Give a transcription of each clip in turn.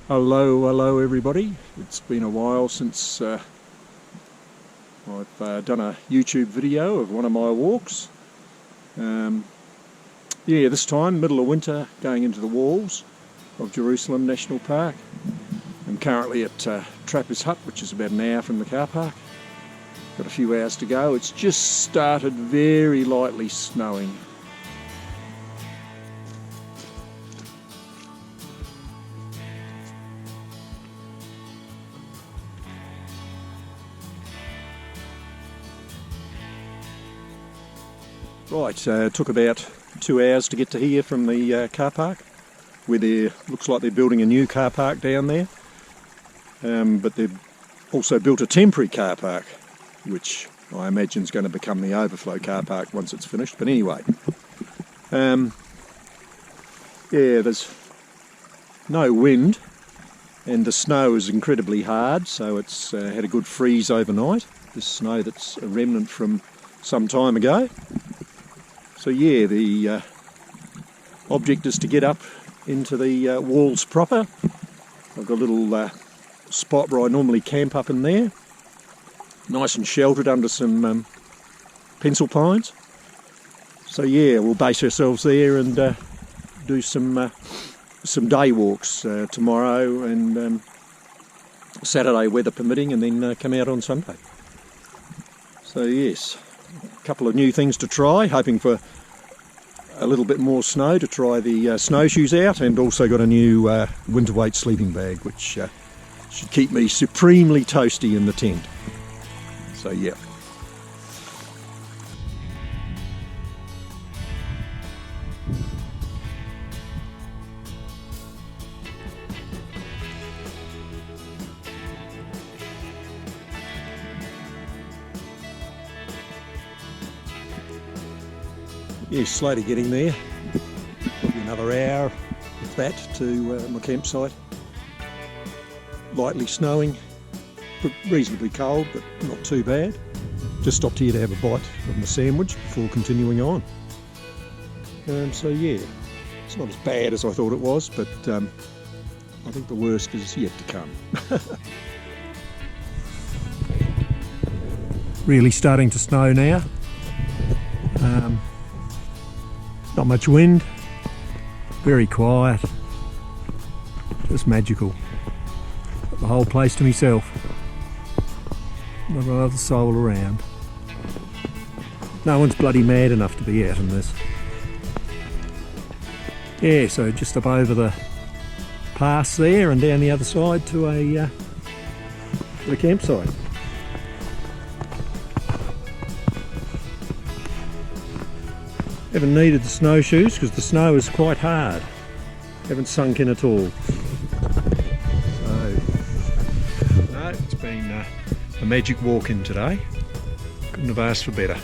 Hello everybody. It's been a while since I've done a YouTube video of one of my walks. This time, middle of winter, going into the walls of Jerusalem National Park. I'm currently at Trappers Hut, which is about an hour from the car park. Got a few hours to go. It's just started very lightly snowing. Right, it took about 2 hours to get to here from the car park, where looks like they're building a new car park down there. But they've also built a temporary car park, which I imagine is going to become the overflow car park once it's finished. But anyway, there's no wind and the snow is incredibly hard, so it's had a good freeze overnight. This snow that's a remnant from some time ago. So yeah, the object is to get up into the walls proper. I've got a little spot where I normally camp up in there, nice and sheltered under some pencil pines. So yeah, we'll base ourselves there and do some day walks tomorrow and Saturday, weather permitting, and then come out on Sunday. So yes, a couple of new things to try, hoping for a little bit more snow to try the snowshoes out, and also got a new winter weight sleeping bag, which should keep me supremely toasty in the tent. So yeah. Yeah, slowly getting there. Probably another hour, if that, to my campsite. Lightly snowing, reasonably cold, but not too bad. Just stopped here to have a bite of my sandwich before continuing on. So yeah, it's not as bad as I thought it was, but I think the worst is yet to come. Really starting to snow now. Not much wind, very quiet, just magical. Got the whole place to myself, not another soul around. No one's bloody mad enough to be out in this. Yeah, so just up over the pass there and down the other side to the campsite. Haven't needed the snowshoes because the snow is quite hard. Haven't sunk in at all. So, no, it's been a magic walk in today. Couldn't have asked for better.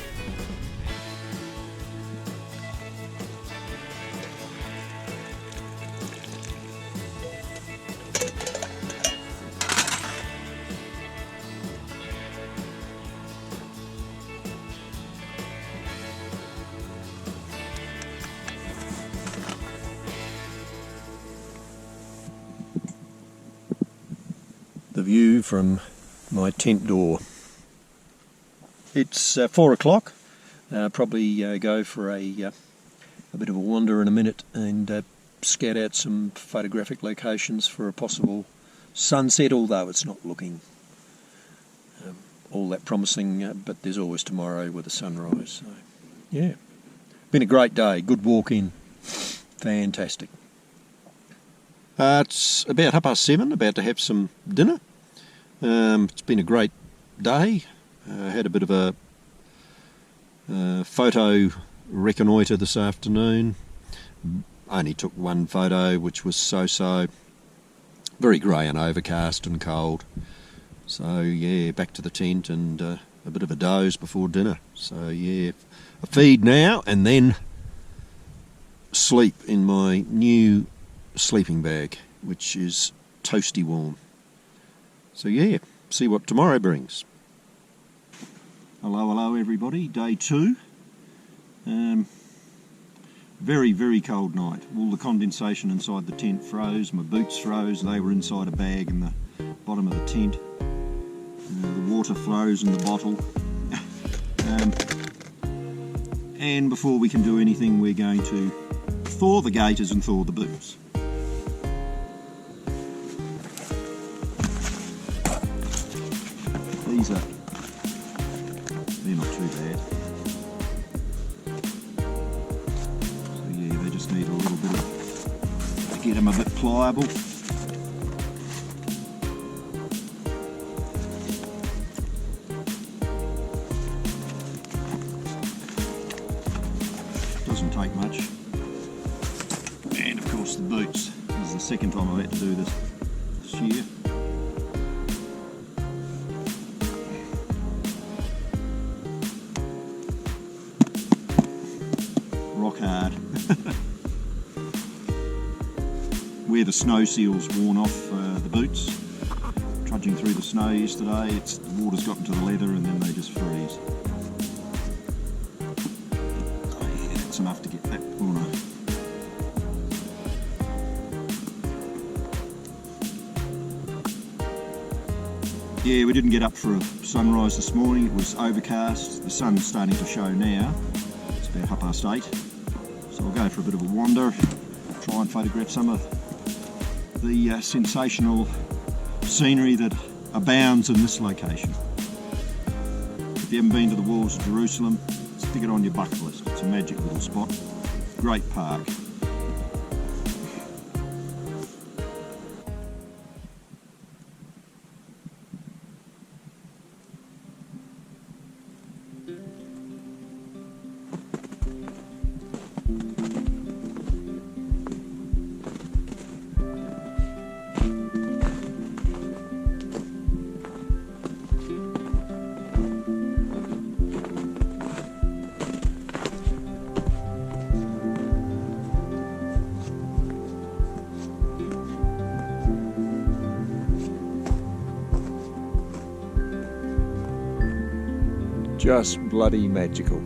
The view from my tent door. It's 4 o'clock. Probably go for a bit of a wander in a minute and scout out some photographic locations for a possible sunset, although it's not looking all that promising, but there's always tomorrow with a sunrise. So yeah, been a great day, good walk in, fantastic. It's about 7:30, about to have some dinner. It's been a great day. Had a bit of a photo reconnoitre this afternoon. Only took one photo, which was so-so. Very grey and overcast and cold. So yeah, back to the tent and a bit of a doze before dinner. So yeah, a feed now and then sleep in my new sleeping bag, which is toasty warm. So yeah, see what tomorrow brings. Hello everybody, day 2. Very, very cold night. All the condensation inside the tent froze, my boots froze, they were inside a bag in the bottom of the tent. The water flows in the bottle. And before we can do anything, we're going to thaw the gaiters and thaw the boots. They're not too bad. So yeah, they just need a little bit to get them a bit pliable. Doesn't take much. And of course the boots. This is the second time I've had to do this year. Rock hard. Where the snow seals worn off the boots, trudging through the snow yesterday, the water's got into the leather and then they just freeze. Oh yeah, that's enough to get that corner. Yeah, we didn't get up for a sunrise this morning. It was overcast. The sun's starting to show now. It's about 8:30. So I'll go for a bit of a wander, try and photograph some of the sensational scenery that abounds in this location. If you haven't been to the walls of Jerusalem, stick it on your bucket list. It's a magic little spot. Great park. Just bloody magical.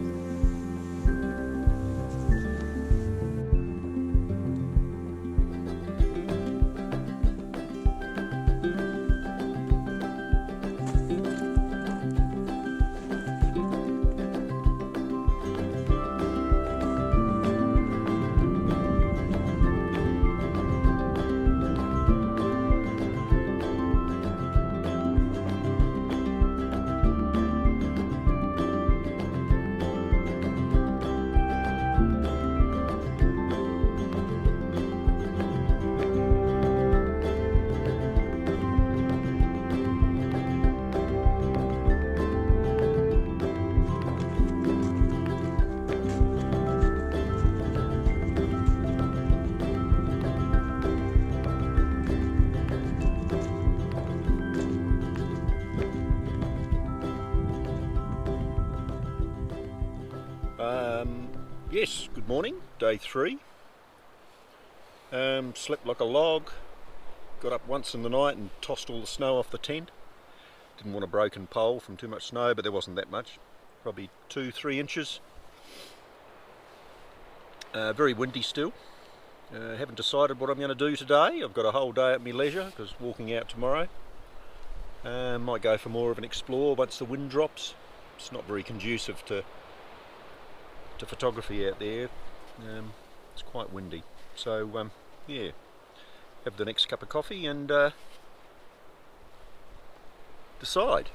Yes, good morning, day 3. Slept like a log, got up once in the night and tossed all the snow off the tent. Didn't want a broken pole from too much snow, but there wasn't that much, probably 2-3 inches. Very windy still. Haven't decided what I'm going to do today. I've got a whole day at my leisure because walking out tomorrow. Might go for more of an explore once the wind drops. It's not very conducive to photography out there. It's quite windy, so yeah, have the next cup of coffee and decide.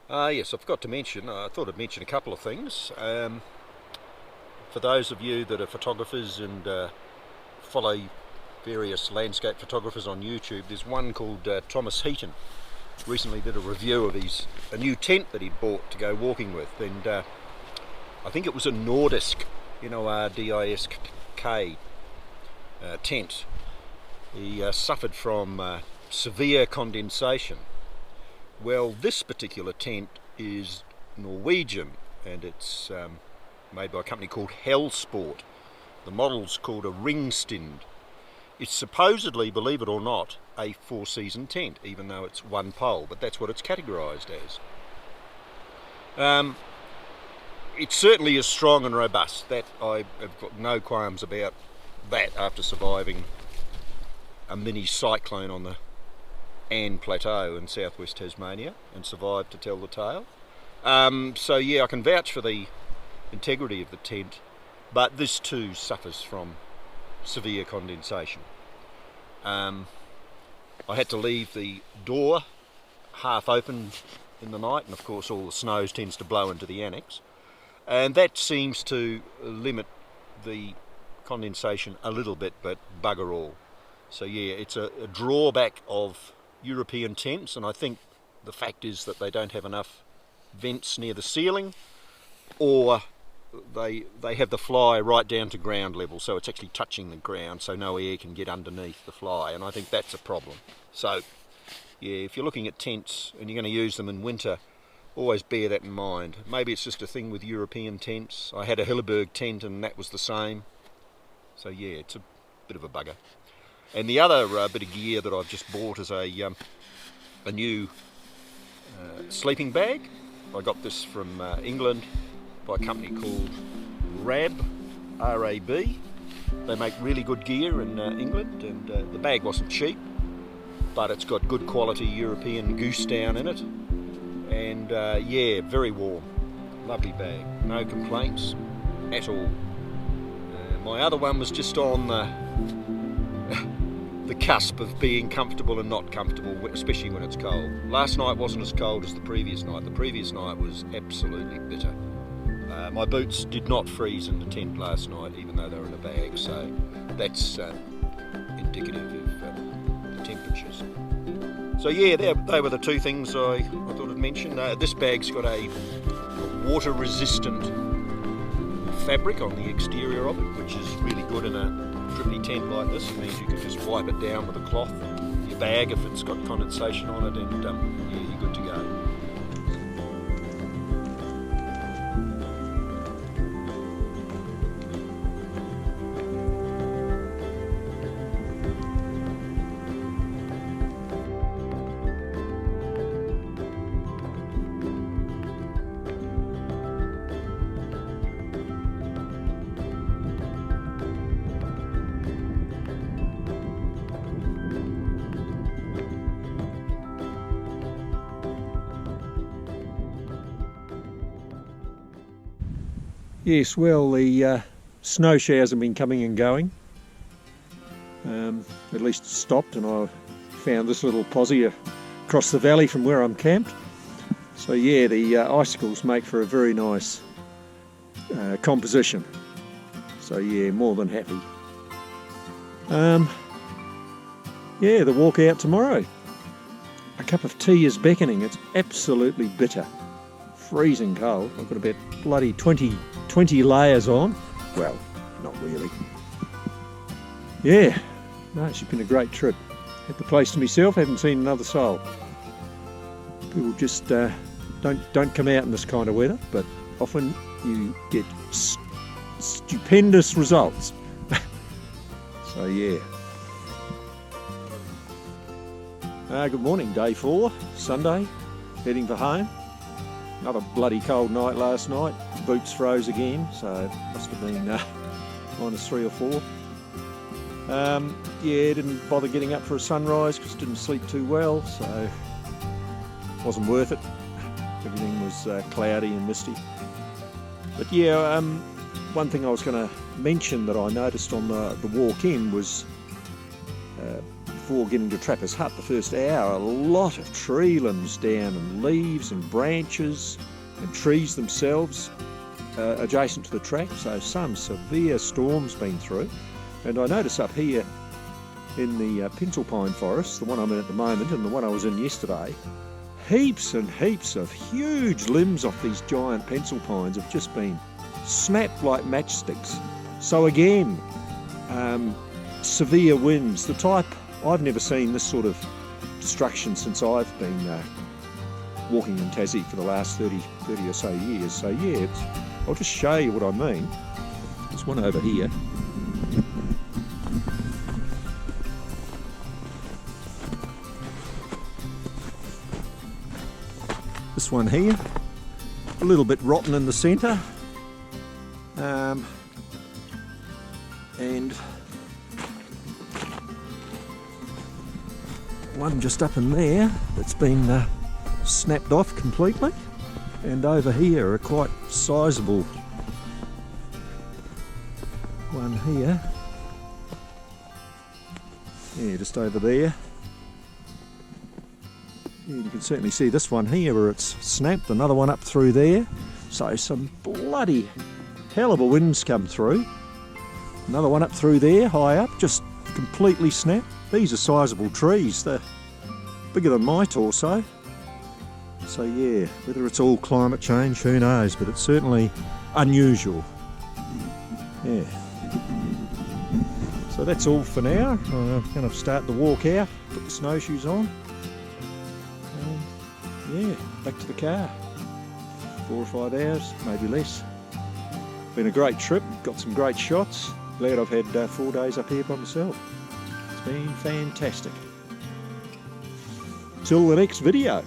Yes, I forgot to mention, I thought I'd mention a couple of things. For those of you that are photographers and follow various landscape photographers on YouTube, there's one called Thomas Heaton. Recently did a review of a new tent that he'd bought to go walking with, and I think it was a Nordisk, N-O-R-D-I-S-K tent. He suffered from severe condensation. Well, this particular tent is Norwegian, and it's made by a company called Hellsport. The model's called a Ringstind. It's supposedly, believe it or not, a 4-season tent, even though it's one pole, but that's what it's categorised as. it certainly is strong and robust. That I have got no qualms about that after surviving a mini cyclone on the Ann Plateau in southwest Tasmania and survived to tell the tale. So yeah, I can vouch for the integrity of the tent, but this too suffers from severe condensation. I had to leave the door half open in the night, and of course all the snow tends to blow into the annex, and that seems to limit the condensation a little bit, but bugger all. So yeah, it's a drawback of European tents, and I think the fact is that they don't have enough vents near the ceiling, or they have the fly right down to ground level, so it's actually touching the ground, so no air can get underneath the fly, and I think that's a problem. So yeah, if you're looking at tents and you're going to use them in winter, always bear that in mind. Maybe it's just a thing with European tents. I had a Hilleberg tent and that was the same. So yeah, it's a bit of a bugger. And the other bit of gear that I've just bought is a new sleeping bag. I got this from England by a company called RAB, R-A-B. They make really good gear in England, and the bag wasn't cheap, but it's got good quality European goose down in it, and yeah, very warm, lovely bag, no complaints at all. My other one was just on the cusp of being comfortable and not comfortable, especially when it's cold. Last night wasn't as cold as the previous night. The previous night was absolutely bitter. My boots did not freeze in the tent last night, even though they were in a bag, so that's indicative of the temperatures. So yeah, they were the two things I thought I'd mention. This bag's got a water-resistant fabric on the exterior of it, which is really good in a drippy tent like this. It means you can just wipe it down with a cloth, your bag, if it's got condensation on it, and yeah, you're good to go. Yes, well, the snow showers have been coming and going. At least it stopped, and I found this little posse across the valley from where I'm camped. So yeah, the icicles make for a very nice composition. So yeah, more than happy. Yeah, the walk out tomorrow. A cup of tea is beckoning. It's absolutely bitter. Freezing cold. I've got about bloody 20 layers on. Well, not really. Yeah, no, it's been a great trip. Had the place to myself, haven't seen another soul. People just don't come out in this kind of weather, but often you get stupendous results. So yeah. Good morning, day 4, Sunday, heading for home. Another bloody cold night last night. Boots froze again, so it must have been -3 or 4. Yeah, didn't bother getting up for a sunrise because didn't sleep too well, so wasn't worth it. Everything was cloudy and misty. But yeah, one thing I was going to mention that I noticed on the walk in was before getting to Trapper's Hut, the first hour, a lot of tree limbs down and leaves and branches and trees themselves adjacent to the track, so some severe storms been through. And I notice up here in the pencil pine forest, the one I'm in at the moment and the one I was in yesterday, heaps and heaps of huge limbs off these giant pencil pines have just been snapped like matchsticks. So again, severe winds, the type I've never seen this sort of destruction since I've been walking in Tassie for the last 30 or so years. So yeah, I'll just show you what I mean. There's one over here. This one here, a little bit rotten in the centre, and one just up in there that's been snapped off completely, and over here a quite sizable one here. Yeah, just over there. Yeah, you can certainly see this one here where it's snapped, another one up through there. So some bloody hell of a wind's come through. Another one up through there, high up, just completely snapped. These are sizable trees, they're bigger than my torso. So yeah, whether it's all climate change, who knows, but it's certainly unusual. Yeah. So that's all for now. I'm going to start the walk out, put the snowshoes on, and yeah, back to the car. 4 or 5 hours, maybe less. Been a great trip, got some great shots. Glad I've had 4 days up here by myself. It's been fantastic. Till the next video.